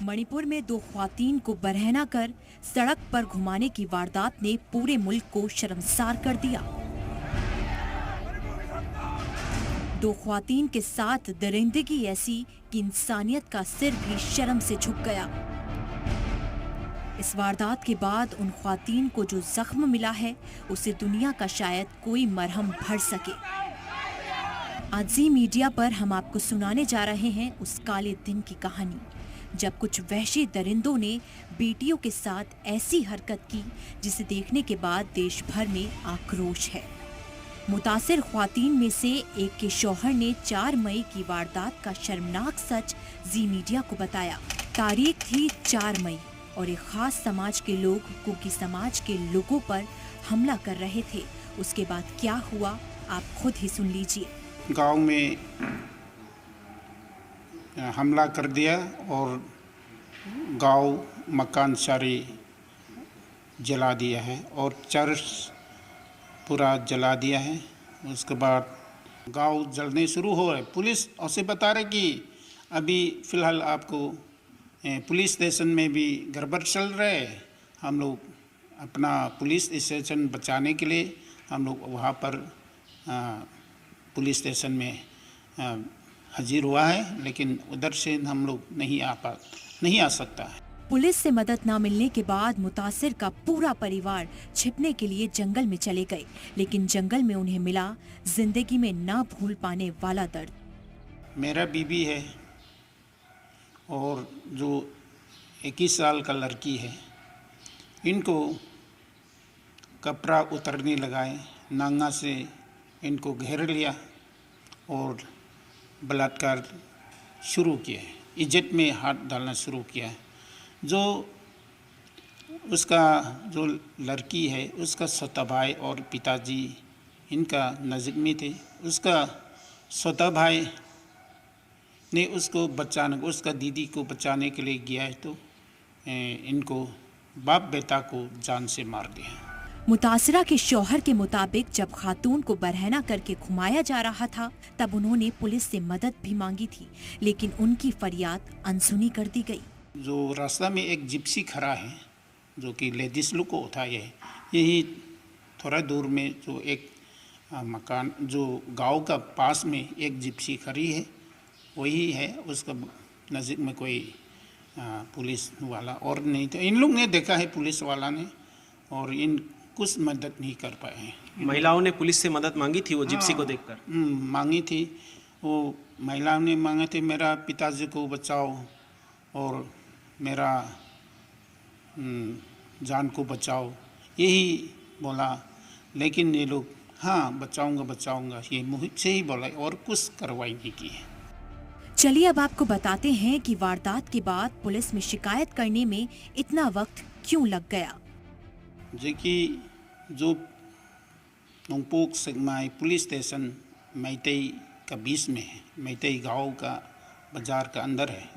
मणिपुर में दो ख्वातीन को बरहना कर सड़क पर घुमाने की वारदात ने पूरे मुल्क को शर्मसार कर दिया। दो ख्वातीन के साथ दरिंदगी ऐसी कि इंसानियत का सिर भी शर्म से झुक गया। इस वारदात के बाद उन ख्वातीन को जो जख्म मिला है उसे दुनिया का शायद कोई मरहम भर सके। आज जी मीडिया पर हम आपको सुनाने जा रहे हैं उस काले दिन की कहानी जब कुछ वहशी दरिंदों ने बेटियों के साथ ऐसी हरकत की जिसे देखने के बाद देश भर में आक्रोश है। मुतासिर ख्वातीन में से एक के शौहर ने 4 मई की वारदात का शर्मनाक सच जी मीडिया को बताया। तारीख थी 4 मई और एक खास समाज के लोग कुकी समाज के लोगों पर हमला कर रहे थे। उसके बाद क्या हुआ आप खुद ही सुन लीजिए। गांव में हमला कर दिया और गांव मकान सारे जला दिया है और चर्च पूरा जला दिया है। उसके बाद गांव जलने शुरू हो रहे। पुलिस उसे बता रहे कि अभी फ़िलहाल आपको पुलिस स्टेशन में भी गड़बड़ चल रहे है। हम लोग अपना पुलिस स्टेशन बचाने के लिए हम लोग वहाँ पर पुलिस स्टेशन में हाजिर हुआ है, लेकिन उधर से हम लोग नहीं आ सकता है। पुलिस से मदद न मिलने के बाद मुतासिर का पूरा परिवार छिपने के लिए जंगल में चले गए, लेकिन जंगल में उन्हें मिला जिंदगी में ना भूल पाने वाला दर्द। मेरा बीबी है और जो 21 साल का लड़की है, इनको कपड़ा उतरने लगाए, नांगा से इनको घेर लिया और बलात्कार शुरू किया है। इज्जत में हाथ डालना शुरू किया है। जो उसका जो लड़की है उसका सौता भाई और पिताजी इनका नज़दीक में थे। उसका सौता भाई ने उसको बचाने, उसका दीदी को बचाने के लिए गया है तो इनको बाप बेटा को जान से मार दिया। मुतासिरा के शौहर के मुताबिक जब खातून को बरहना करके घुमाया जा रहा था तब उन्होंने पुलिस से मदद भी मांगी थी, लेकिन उनकी फरियाद अनसुनी कर दी गई। जो रास्ता में एक जिप्सी खड़ा है जो कि लेडीज लोग को उठाए है, यही थोड़ा दूर में जो एक मकान जो गांव का पास में एक जिप्सी खड़ी है वही है। उसका नज़दीक में कोई पुलिस वाला और नहीं था। इन लोग ने देखा है पुलिस वाला ने और इन कुछ मदद नहीं कर पाए हैं। महिलाओं ने पुलिस से मदद मांगी थी वो जिप्सी को देखकर? मांगी थी। वो महिलाओं ने मांगे थे मेरा पिताजी को बचाओ और मेरा जान को बचाओ, यही बोला। लेकिन ये लोग हाँ बचाऊंगा ये मुझसे ही बोला और कुछ कार्रवाई नहीं की है। चलिए अब आपको बताते हैं कि वारदात के बाद पुलिस में शिकायत करने में इतना वक्त क्यों लग गया। जो कि जो नोंगपोक सेगमाई पुलिस स्टेशन मैतेई का बीच में है, मैतेई गांव का बाजार का अंदर है।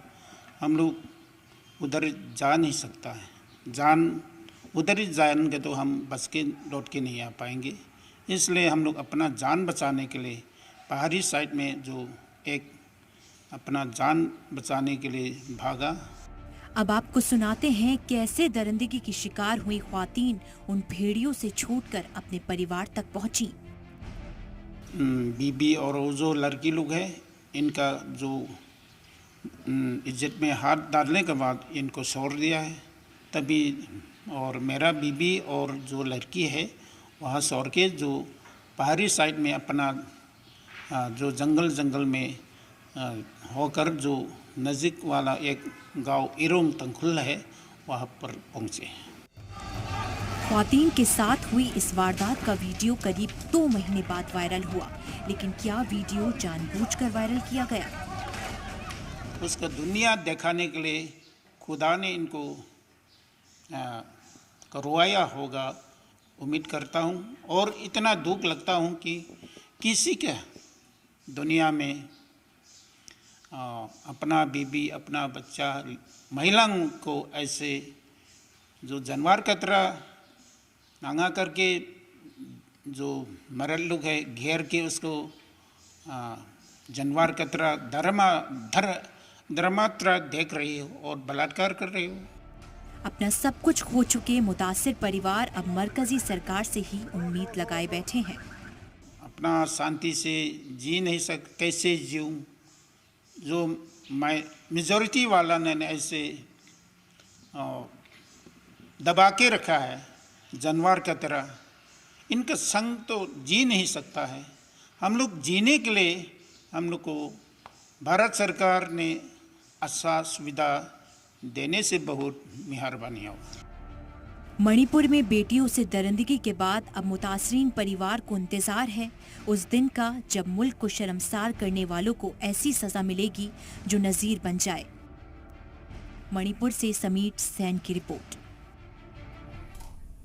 हम लोग उधर जा नहीं सकता है। उधर ही जाएंगे तो हम बस के लौट के नहीं आ पाएंगे। इसलिए हम लोग अपना जान बचाने के लिए पहाड़ी साइड में जो एक अपना जान बचाने के लिए भागा। अब आपको सुनाते हैं कैसे दरिंदगी की शिकार हुई ख्वातीन उन भेड़ियों से छूटकर अपने परिवार तक पहुंची। बीबी और वो जो लड़की लोग हैं इनका जो इज्जत में हाथ डालने के बाद इनको छोड़ दिया है तभी। और मेरा बीबी और जो लड़की है वहाँ छोड़ के जो पहाड़ी साइड में अपना जो जंगल में होकर जो नज़दीक वाला एक गांव इरोंग तंगखुल है वहाँ पर पहुँचे। ख्वातीन के साथ हुई इस वारदात का वीडियो करीब 2 महीने बाद वायरल हुआ, लेकिन क्या वीडियो जानबूझकर वायरल किया गया? उसका दुनिया दिखाने के लिए खुदा ने इनको करवाया होगा, उम्मीद करता हूँ। और इतना दुख लगता हूँ कि किसी के दुनिया में अपना बीबी अपना बच्चा महिलाओं को ऐसे जो जानवर की तरह नांगा करके जो मरल लोग है घेर के उसको जानवर की तरह धर्मात्रा देख रहे हो और बलात्कार कर रहे हो। अपना सब कुछ खो चुके मुतासिर परिवार अब मरकजी सरकार से ही उम्मीद लगाए बैठे हैं। अपना शांति से जी नहीं कैसे जीऊँ, जो मेजॉरिटी वाला ने ऐसे दबा के रखा है जानवर की तरह, इनका संग तो जी नहीं सकता है। हम लोग जीने के लिए हम लोग को भारत सरकार ने अच्छा सुविधा देने से बहुत मेहरबानी हो। मणिपुर में बेटियों से दरिंदगी के बाद अब मुतासरीन परिवार को इंतजार है उस दिन का जब मुल्क को शर्मसार करने वालों को ऐसी सजा मिलेगी जो नजीर बन जाए। मणिपुर से समीर सेन की रिपोर्ट।